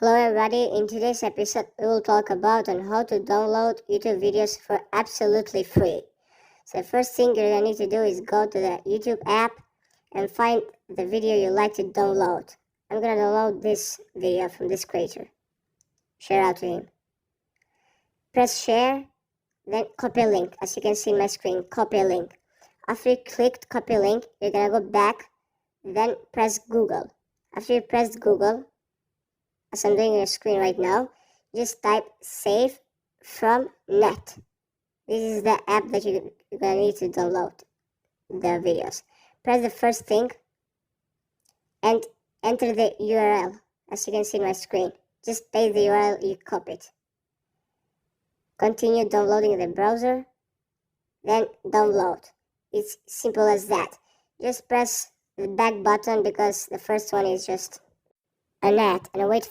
Hello everybody, in today's episode we will talk about on how to download YouTube videos for absolutely free. So the first thing you're going to need to do is go to the YouTube app and find the video you like to download. I'm going to download this video from this creator. Share out to him. Press share, then copy link. As you can see in my screen, copy link. After you clicked copy link, you're going to go back, then press Google. After you press Google, as I'm doing on your screen right now, just type save from net. This is the app that you're gonna need to download the videos. Press the first thing and enter the URL. As you can see in my screen, just paste the URL you copied. Continue downloading in the browser, then download. It's simple as that. Just press the back button because the first one is just a net and wait